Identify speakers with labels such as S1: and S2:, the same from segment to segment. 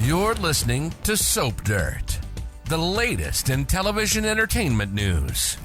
S1: You're listening to Soap Dirt, the latest in television entertainment news.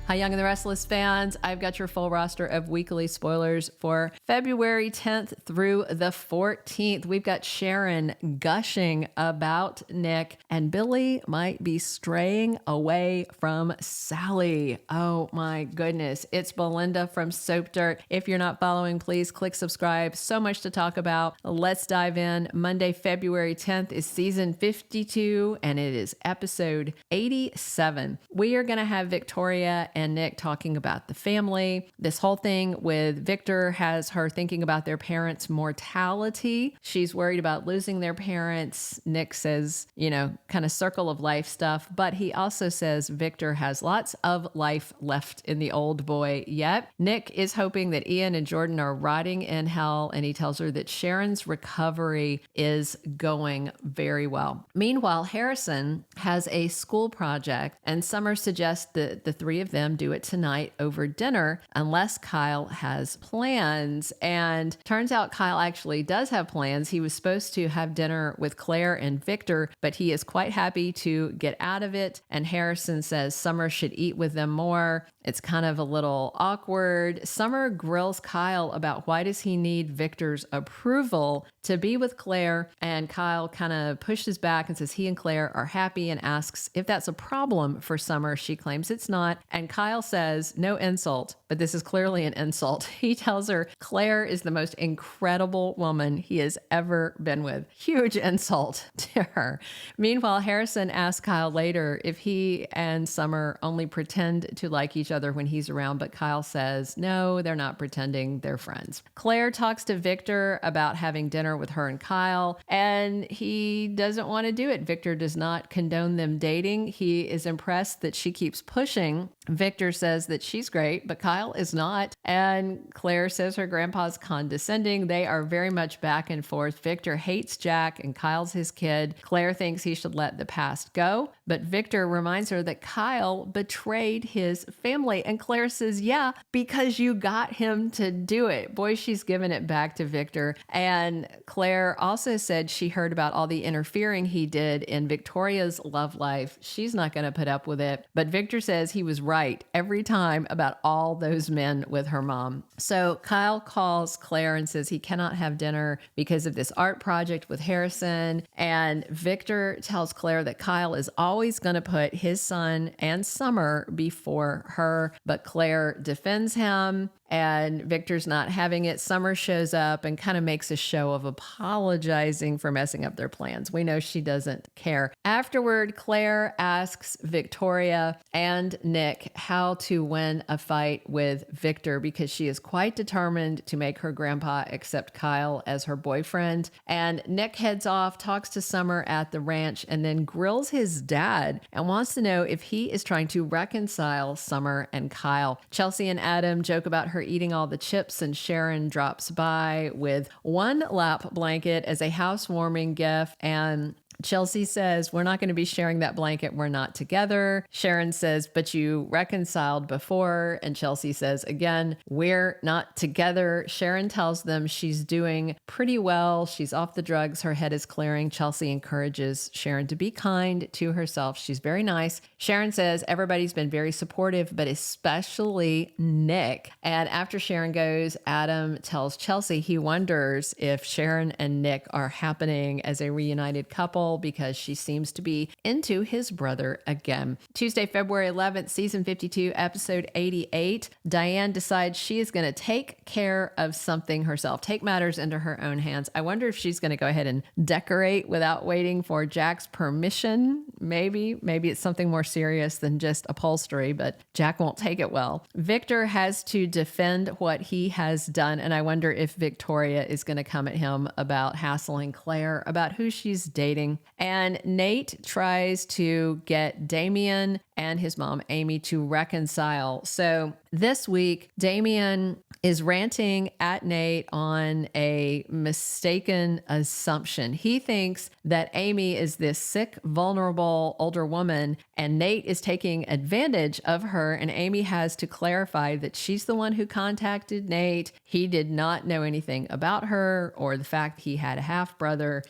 S2: Hi, Young and the Restless fans. I've got your full roster of weekly spoilers for February 10th through the 14th. We've got Sharon gushing about Nick, and Billy might be straying away from Sally. Oh my goodness. It's Belinda from Soap Dirt. If you're not following, please click subscribe. So much to talk about. Let's dive in. Monday, February 10th is season 52, and it is episode 87. We are going to have Victoria and Nick talking about the family. This whole thing with Victor has her thinking about their parents' mortality. She's worried about losing their parents. Nick says, kind of circle of life stuff, but he also says Victor has lots of life left in the old boy yet. Nick is hoping that Ian and Jordan are rotting in hell, and he tells her that Sharon's recovery is going very well. Meanwhile, Harrison has a school project, and Summer suggests that the three of them do it tonight over dinner unless Kyle has plans. And turns out Kyle actually does have plans. He was supposed to have dinner with Claire and Victor, but he is quite happy to get out of it. And Harrison says Summer should eat with them more. It's kind of a little awkward. Summer grills Kyle about why does he need Victor's approval to be with Claire, and Kyle kind of pushes back and says he and Claire are happy and asks if that's a problem for Summer. She claims it's not, and Kyle says, no insult, but this is clearly an insult. He tells her Claire is the most incredible woman he has ever been with. Huge insult to her. Meanwhile, Harrison asks Kyle later if he and Summer only pretend to like each other when he's around, but Kyle says, no, they're not pretending, they're friends. Claire talks to Victor about having dinner with her and Kyle, and he doesn't want to do it. Victor does not condone them dating. He is impressed that she keeps pushing. Victor says that she's great, but Kyle is not. And Claire says her grandpa's condescending. They are very much back and forth. Victor hates Jack and Kyle's his kid. Claire thinks he should let the past go, but Victor reminds her that Kyle betrayed his family. And Claire says, yeah, because you got him to do it. Boy, she's given it back to Victor. And Claire also said she heard about all the interfering he did in Victoria's love life. She's not going to put up with it. But Victor says he was right every time about all those men with her mom. So Kyle calls Claire and says he cannot have dinner because of this art project with Harrison. And Victor tells Claire that Kyle is always going to put his son and Summer before her, but Claire defends him. And Victor's not having it. Summer shows up and kind of makes a show of apologizing for messing up their plans. We know she doesn't care. Afterward, Claire asks Victoria and Nick how to win a fight with Victor because she is quite determined to make her grandpa accept Kyle as her boyfriend. And Nick heads off, talks to Summer at the ranch, and then grills his dad and wants to know if he is trying to reconcile Summer and Kyle. Chelsea and Adam joke about her eating all the chips, and Sharon drops by with one lap blanket as a housewarming gift, and Chelsea says, we're not going to be sharing that blanket. We're not together. Sharon says, but you reconciled before. And Chelsea says, again, we're not together. Sharon tells them she's doing pretty well. She's off the drugs. Her head is clearing. Chelsea encourages Sharon to be kind to herself. She's very nice. Sharon says everybody's been very supportive, but especially Nick. And after Sharon goes, Adam tells Chelsea he wonders if Sharon and Nick are happening as a reunited couple because she seems to be into his brother again. Tuesday, February 11th, season 52, episode 88. Diane decides she is going to take care of something herself, take matters into her own hands. I wonder if she's going to go ahead and decorate without waiting for Jack's permission. Maybe it's something more serious than just upholstery, but Jack won't take it well. Victor has to defend what he has done, and I wonder if Victoria is going to come at him about hassling Claire about who she's dating. And Nate tries to get Damian and his mom, Amy, to reconcile. So this week, Damian is ranting at Nate on a mistaken assumption. He thinks that Amy is this sick, vulnerable older woman, and Nate is taking advantage of her, and Amy has to clarify that she's the one who contacted Nate. He did not know anything about her or the fact he had a half-brother.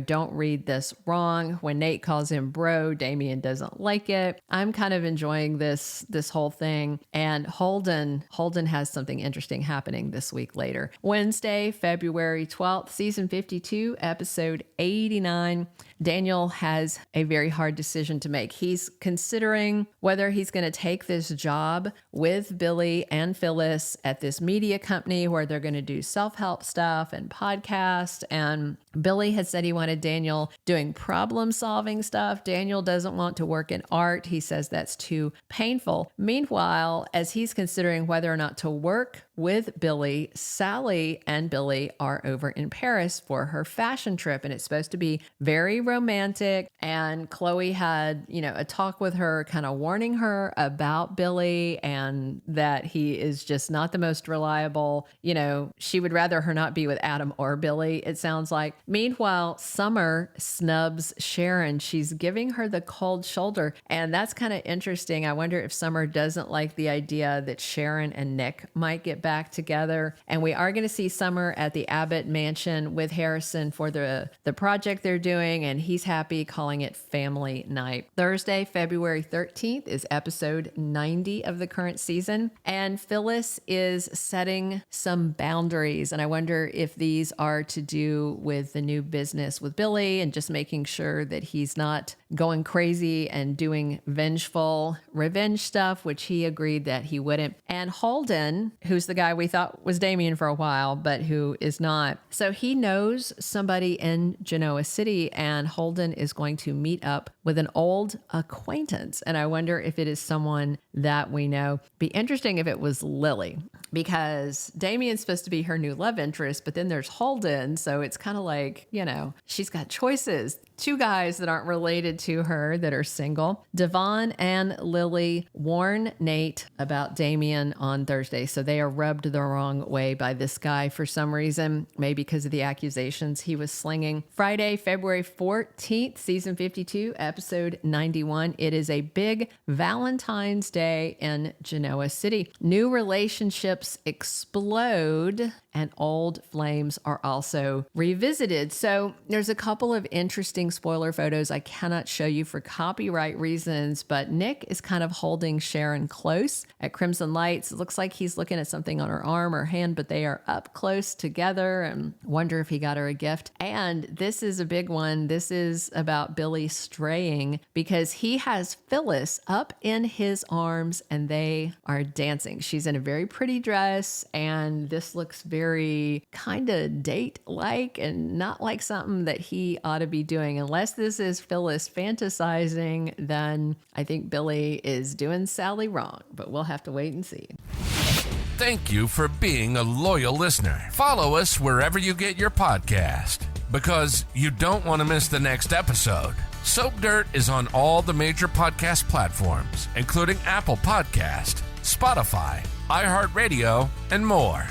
S2: Don't read this wrong. When Nate calls him bro, Damian doesn't like it. I'm kind of enjoying this whole thing. And Holden has something interesting happening this week later. Wednesday, February 12th, season 52, episode 89. Daniel has a very hard decision to make. He's considering whether he's going to take this job with Billy and Phyllis at this media company where they're going to do self-help stuff and podcast. And Billy had said he wanted Daniel doing problem-solving stuff. Daniel doesn't want to work in art. He says that's too painful. Meanwhile, as he's considering whether or not to work with Billy, Sally and Billy are over in Paris for her fashion trip, and it's supposed to be very romantic. And Chloe had, a talk with her, kind of warning her about Billy and that he is just not the most reliable. She would rather her not be with Adam or Billy, it sounds like. Meanwhile, Summer snubs Sharon. She's giving her the cold shoulder, and that's kind of interesting. I wonder if Summer doesn't like the idea that Sharon and Nick might get back together. And we are going to see Summer at the Abbott mansion with Harrison for the project they're doing, and he's happy, calling it family night. Thursday, February 13th is episode 90 of the current season, and Phyllis is setting some boundaries, and I wonder if these are to do with the new business with Billy and just making sure that he's not going crazy and doing vengeful revenge stuff, which he agreed that he wouldn't. And Holden, who's the guy we thought was Damian for a while, but who is not. So he knows somebody in Genoa City, and Holden is going to meet up with an old acquaintance. And I wonder if it is someone that we know. Be interesting if it was Lily, because Damian's supposed to be her new love interest, but then there's Holden. So it's kind of like, she's got choices. Two guys that aren't related to her that are single. Devon and Lily warn Nate about Damian on Thursday. So they are rubbed the wrong way by this guy for some reason, maybe because of the accusations he was slinging. Friday, February 14th, season 52, episode 91. It is a big Valentine's Day in Genoa City. New relationships explode, and old flames are also revisited. So there's a couple of interesting spoiler photos I cannot show you for copyright reasons, but Nick is kind of holding Sharon close at Crimson Lights. It looks like he's looking at something on her arm or hand, but they are up close together, and wonder if he got her a gift. And this is a big one. This is about Billy straying, because he has Phyllis up in his arms and they are dancing. She's in a very pretty dress, and this looks very kind of date-like and not like something that he ought to be doing. Unless this is Phyllis fantasizing, then I think Billy is doing Sally wrong, but we'll have to wait and see.
S1: Thank you for being a loyal listener. Follow us wherever you get your podcast, because you don't want to miss the next episode. Soap Dirt is on all the major podcast platforms, including Apple Podcast, Spotify, iHeartRadio, and more.